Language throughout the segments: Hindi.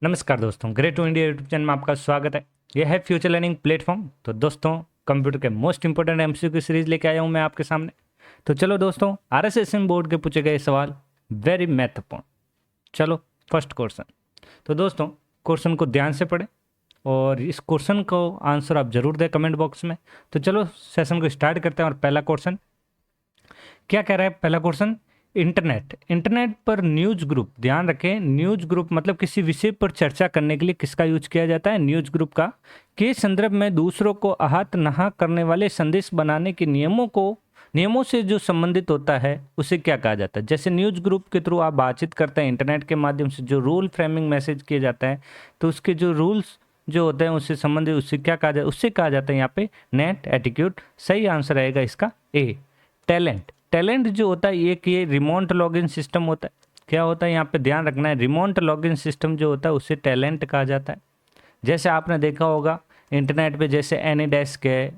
नमस्कार दोस्तों, great to India YouTube channel में आपका स्वागत है। यह है फ्यूचर लर्निंग प्लेटफॉर्म। तो दोस्तों, कंप्यूटर के मोस्ट इंपोर्टेंट एमसीक्यू सीरीज लेके आया हूं मैं आपके सामने। तो चलो दोस्तों, आरएसएसएम बोर्ड के पूछे गए सवाल वेरी महत्वपूर्ण। चलो फर्स्ट क्वेश्चन। तो दोस्तों, क्वेश्चन को ध्यान से पढ़ें और इस क्वेश्चन को आंसर आप जरूर दें कमेंट बॉक्स में। तो चलो सेशन को स्टार्ट करते हैं। और पहला क्वेश्चन क्या कह रहा है? पहला क्वेश्चन, इंटरनेट पर न्यूज ग्रुप, ध्यान रखें न्यूज ग्रुप मतलब किसी विषय पर चर्चा करने के लिए किसका यूज किया जाता है? न्यूज ग्रुप का। के संदर्भ में दूसरों को आहत नहा करने वाले संदेश बनाने के नियमों से जो संबंधित होता है उसे क्या कहा जाता है? जैसे न्यूज ग्रुप के थ्रू आप बातचीत करते हैं इंटरनेट के माध्यम से, जो रूल फ्रेमिंग मैसेज किए जाता है, तो उसके जो रूल्स जो होते हैं उससे संबंधित, उससे क्या कहा जाता है? उससे कहा जाता है यहाँ पे नेट एटिक्यूट। सही आंसर रहेगा इसका ए, टैलेंट। टैलेंट जो होता है एक ये रिमोट लॉगिन सिस्टम होता है। क्या होता है यहाँ पे ध्यान रखना है, रिमोट लॉगिन सिस्टम जो होता है उसे टैलेंट कहा जाता है। जैसे आपने देखा होगा इंटरनेट पे, जैसे एनीडेस्क है,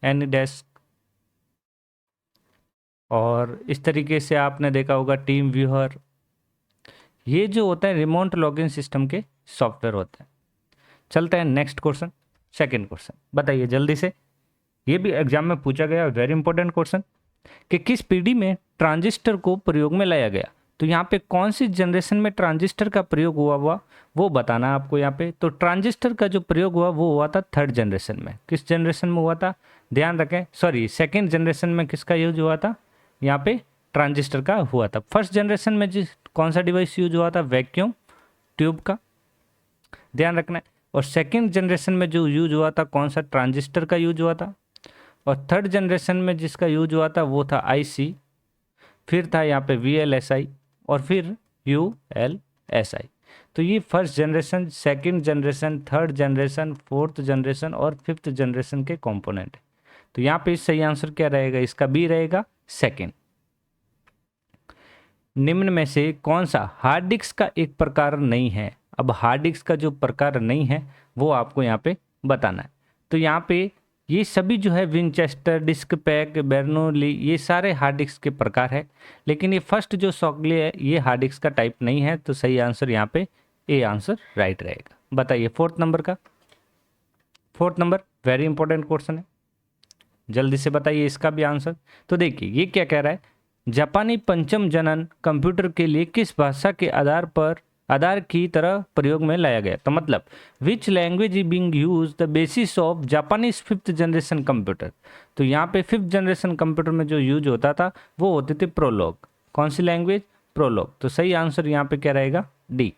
एनीडेस्क, और इस तरीके से आपने देखा होगा टीम व्यूअर। ये जो होता है रिमोट लॉगिन सिस्टम के सॉफ्टवेयर होते हैं। चलते हैं नेक्स्ट क्वेश्चन, सेकेंड क्वेश्चन। बताइए जल्दी से, ये भी एग्जाम में पूछा गया, वेरी इंपॉर्टेंट क्वेश्चन, कि किस पीढ़ी में ट्रांजिस्टर को प्रयोग में लाया गया? तो यहाँ पे कौन सी जनरेशन में ट्रांजिस्टर का प्रयोग हुआ वो बताना है आपको यहाँ पे। तो ट्रांजिस्टर का जो प्रयोग हुआ वो हुआ था थर्ड जनरेशन में। किस जनरेशन में हुआ था? ध्यान रखें, सॉरी, सेकेंड जनरेशन में किसका यूज हुआ था? यहाँ पे ट्रांजिस्टर का हुआ था। फर्स्ट जनरेशन में जिस कौन सा डिवाइस यूज हुआ था? वैक्यूम ट्यूब का, ध्यान रखना है। और सेकेंड जनरेशन में जो यूज हुआ था कौन सा? ट्रांजिस्टर का यूज हुआ था। और थर्ड जनरेशन में जिसका यूज हुआ था वो था आईसी, फिर था यहाँ पे वीएलएसआई, और फिर यूएलएसआई। तो ये first generation, second generation, third generation, fourth generation और फिफ्थ जनरेशन के कंपोनेंट है। तो यहाँ पे सही आंसर क्या रहेगा? इसका बी रहेगा, सेकंड। निम्न में से कौन सा हार्ड डिस्क का एक प्रकार नहीं है? अब हार्ड डिस्क का जो प्रकार नहीं है वो आपको यहाँ पे बताना है। तो यहाँ पे ये सभी जो है विनचेस्टर, डिस्क पैक, बेर्नोली, ये सारे हार्ड डिस्क के प्रकार है। लेकिन ये फर्स्ट जो सॉकले है ये हार्ड डिस्क का टाइप नहीं है। तो सही आंसर यहाँ पे ए आंसर राइट रहेगा। बताइए फोर्थ नंबर का, fourth number very important question है, जल्दी से बताइए इसका भी आंसर। तो देखिए ये क्या कह रहा है, जापानी पंचम जनन कंप्यूटर के लिए किस भाषा के आधार की तरह प्रयोग में लाया गया? तो मतलब which language is being use the basis of Japanese fifth generation computer? तो यहाँ पे फिफ्थ जनरेशन कंप्यूटर में जो यूज होता था वो होते थे प्रोलॉग। कौन सी लैंग्वेज? प्रोलॉग। तो सही आंसर यहाँ पे क्या रहेगा? डी।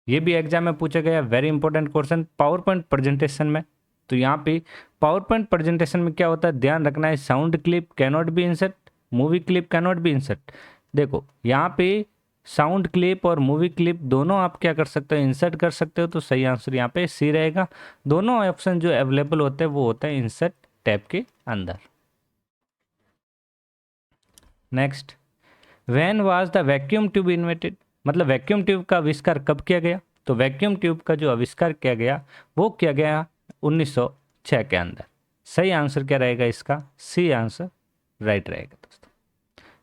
ये भी एग्जाम में पूछा गया, very important question, power point presentation में। तो यहाँ पे पावर पॉइंट प्रेजेंटेशन में क्या होता है, ध्यान रखना है, sound clip cannot be insert, movie clip cannot be insert. देखो यहाँ पे साउंड क्लिप और मूवी क्लिप दोनों आप क्या कर सकते हो? इंसर्ट कर सकते हो। तो सही आंसर यहाँ पे सी रहेगा। दोनों ऑप्शन जो अवेलेबल होते हैं वो होते हैं इंसर्ट टैब के अंदर। Next, when was the vacuum tube invented? मतलब वैक्यूम ट्यूब का आविष्कार कब किया गया? तो वैक्यूम ट्यूब का जो आविष्कार किया गया वो किया गया 1906 के अंदर। सही आंसर क्या रहेगा इसका? सी आंसर राइट रहेगा दोस्तों।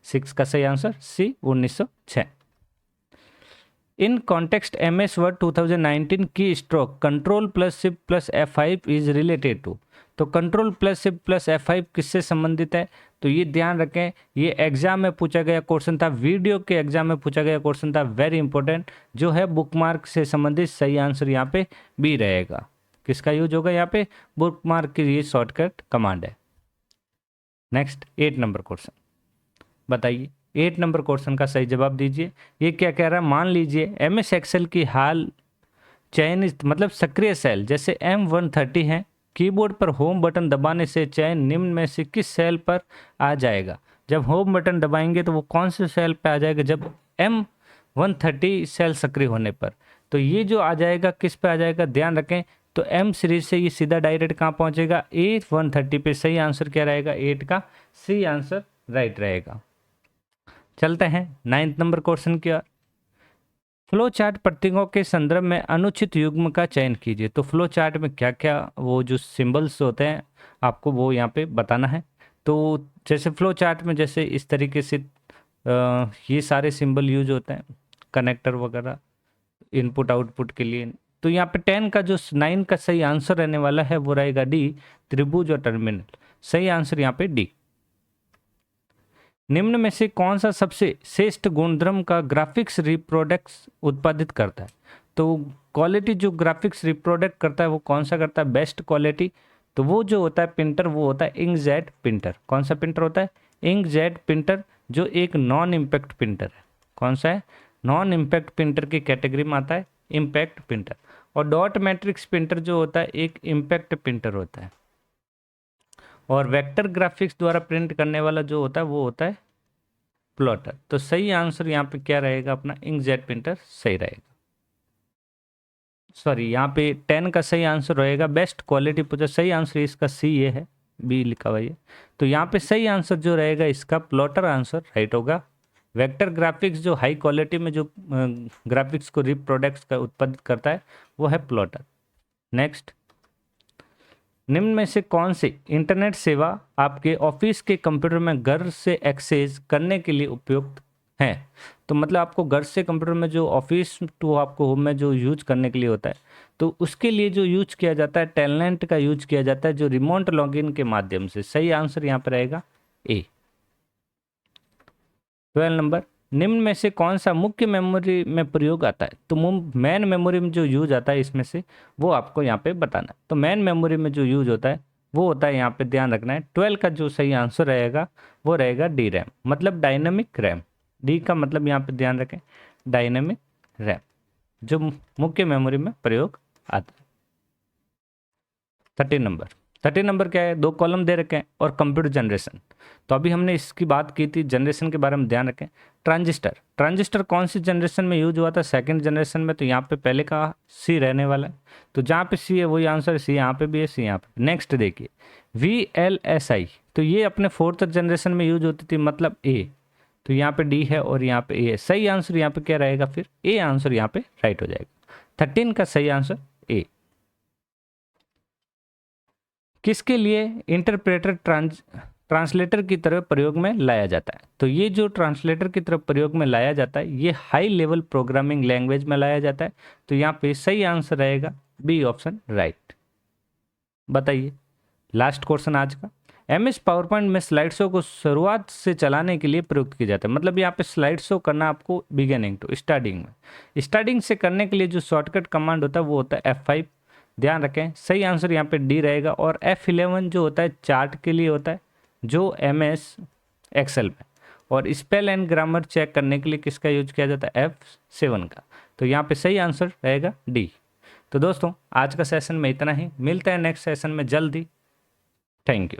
6 का सही answer C, 1906। In context M S Word 2019 keystroke control plus shift plus F5 is related to? तो control plus shift plus F5 किससे संबंधित है? तो ये ध्यान रखें, ये एग्जाम में पूछा गया क्वेश्चन था, वीडियो के एग्जाम में पूछा गया क्वेश्चन था, वेरी इंपॉर्टेंट, जो है बुकमार्क से संबंधित। सही आंसर यहाँ पे बी रहेगा। किसका यूज होगा यहाँ पे? बुकमार्क की ये शॉर्टकट कमांड है। नेक्स्ट 8 नंबर क्वेश्चन, बताइए 8 नंबर क्वेश्चन का सही जवाब दीजिए। ये क्या कह रहा है, मान लीजिए एम एस एक्सेल की हाल चयनित मतलब सक्रिय सेल जैसे M130 है, कीबोर्ड पर होम बटन दबाने से चयन निम्न में से किस सेल पर आ जाएगा? जब होम बटन दबाएंगे तो वो कौन से सेल पर आ जाएगा? जब M130 सेल सक्रिय होने पर। तो ये जो आ जाएगा किस पे आ जाएगा? ध्यान रखें, तो M सीरीज से ये सीधा डायरेक्ट कहाँ पहुंचेगा? A130 पे। सही आंसर क्या रहेगा? 8 का सी आंसर राइट रहेगा। चलते हैं 9th नंबर क्वेश्चन की ओर। फ्लो चार्ट प्रतीकों के संदर्भ में अनुचित युग्म का चयन कीजिए। तो फ्लो चार्ट में क्या क्या वो जो सिंबल्स होते हैं आपको वो यहाँ पे बताना है। तो जैसे फ्लो चार्ट में जैसे इस तरीके से ये सारे सिंबल यूज होते हैं, कनेक्टर वगैरह, इनपुट आउटपुट के लिए। तो यहाँ पे 10 का जो 9 का सही आंसर रहने वाला है वो रहेगा डी, त्रिभुज और टर्मिनल। सही आंसर यहाँ पे डी। निम्न में से कौन सा सबसे श्रेष्ठ गुणधर्म का ग्राफिक्स रिप्रोडक्ट्स उत्पादित करता है? तो क्वालिटी जो ग्राफिक्स रिप्रोडक्ट करता है वो कौन सा करता है? Best quality. तो वो जो होता है प्रिंटर वो होता है इंकजेट प्रिंटर। कौन सा प्रिंटर होता है? इंकजेट प्रिंटर, जो एक नॉन इम्पैक्ट प्रिंटर है। कौन सा है? नॉन इम्पैक्ट प्रिंटर की कैटेगरी में आता है इम्पैक्ट प्रिंटर। और डॉट मैट्रिक्स प्रिंटर जो होता है एक इम्पैक्ट प्रिंटर होता है। और वेक्टर ग्राफिक्स द्वारा प्रिंट करने वाला जो होता है वो होता है प्लॉटर। तो सही आंसर यहाँ पे क्या रहेगा अपना? इंकजेट प्रिंटर सही रहेगा। सॉरी, यहाँ पे 10 का सही आंसर रहेगा बेस्ट क्वालिटी पूछा। सही आंसर इसका सी ये है, बी लिखा हुआ है। तो यहाँ पे सही आंसर जो रहेगा इसका प्लॉटर आंसर राइट होगा। वेक्टर ग्राफिक्स जो हाई क्वालिटी में जो ग्राफिक्स को रिप्रोडक्ट्स का उत्पादित करता है वो है प्लॉटर। नेक्स्ट, निम्न में से कौन सी इंटरनेट सेवा आपके ऑफिस के कंप्यूटर में घर से एक्सेस करने के लिए उपयुक्त है? तो मतलब आपको घर से कंप्यूटर में जो ऑफिस टू आपको होम में जो यूज करने के लिए होता है तो उसके लिए जो यूज किया जाता है टेलनेट का यूज किया जाता है, जो रिमोट लॉगिन के माध्यम से। सही आंसर यहाँ पर रहेगा ए। 12 नंबर, निम्न में से कौन सा मुख्य मेमोरी में प्रयोग आता है? तो मेन मेमोरी में जो यूज आता है इसमें से वो आपको यहाँ पे बताना है। तो मेन मेमोरी में जो यूज होता है वो होता है, यहाँ पे ध्यान रखना है 12 का जो सही आंसर रहेगा वो रहेगा डी रैम, मतलब डायनेमिक रैम। डी का मतलब यहाँ पे ध्यान रखें डायनेमिक रैम, जो मुख्य मेमोरी में प्रयोग आता है। 13 नंबर क्या है? 2 कॉलम दे रखे हैं और कंप्यूटर जनरेशन। तो अभी हमने इसकी बात की थी, जनरेशन के बारे में ध्यान रखें। ट्रांजिस्टर कौन सी जनरेशन में यूज हुआ था? सेकंड जनरेशन में। तो यहाँ पे पहले का सी रहने वाला है, तो जहाँ पे सी है वही आंसर, सी यहाँ पे भी है, सी यहाँ पे। नेक्स्ट देखिए VLSI, तो ये अपने 4th जनरेशन में यूज होती थी, मतलब ए। तो यहाँ पे डी है और यहाँ पे ए है। सही आंसर यहाँ पे क्या रहेगा? फिर ए आंसर यहाँ पे राइट हो जाएगा। 13 का सही आंसर ए। किसके लिए इंटरप्रेटर ट्रांसलेटर की तरह प्रयोग में लाया जाता है? तो ये जो ट्रांसलेटर की तरफ प्रयोग में लाया जाता है ये हाई लेवल प्रोग्रामिंग लैंग्वेज में लाया जाता है। तो यहाँ पे सही आंसर रहेगा बी ऑप्शन राइट। बताइए लास्ट क्वेश्चन आज का। MS पावरपॉइंट में स्लाइड शो को शुरुआत से चलाने के लिए प्रयुक्त किया जाता है। मतलब यहाँ पे स्लाइड शो करना आपको बिगिनिंग टू स्टार्टिंग में, स्टार्टिंग से करने के लिए जो शॉर्टकट कमांड होता है वो होता है F5। ध्यान रखें सही आंसर यहाँ पे डी रहेगा। और F11 जो होता है चार्ट के लिए होता है, जो MS एक्सेल में। और स्पेल एंड ग्रामर चेक करने के लिए किसका यूज किया जाता है? F7 का। तो यहाँ पे सही आंसर रहेगा डी। तो दोस्तों आज का सेशन में इतना ही, मिलते हैं नेक्स्ट सेशन में जल्दी। Thank you.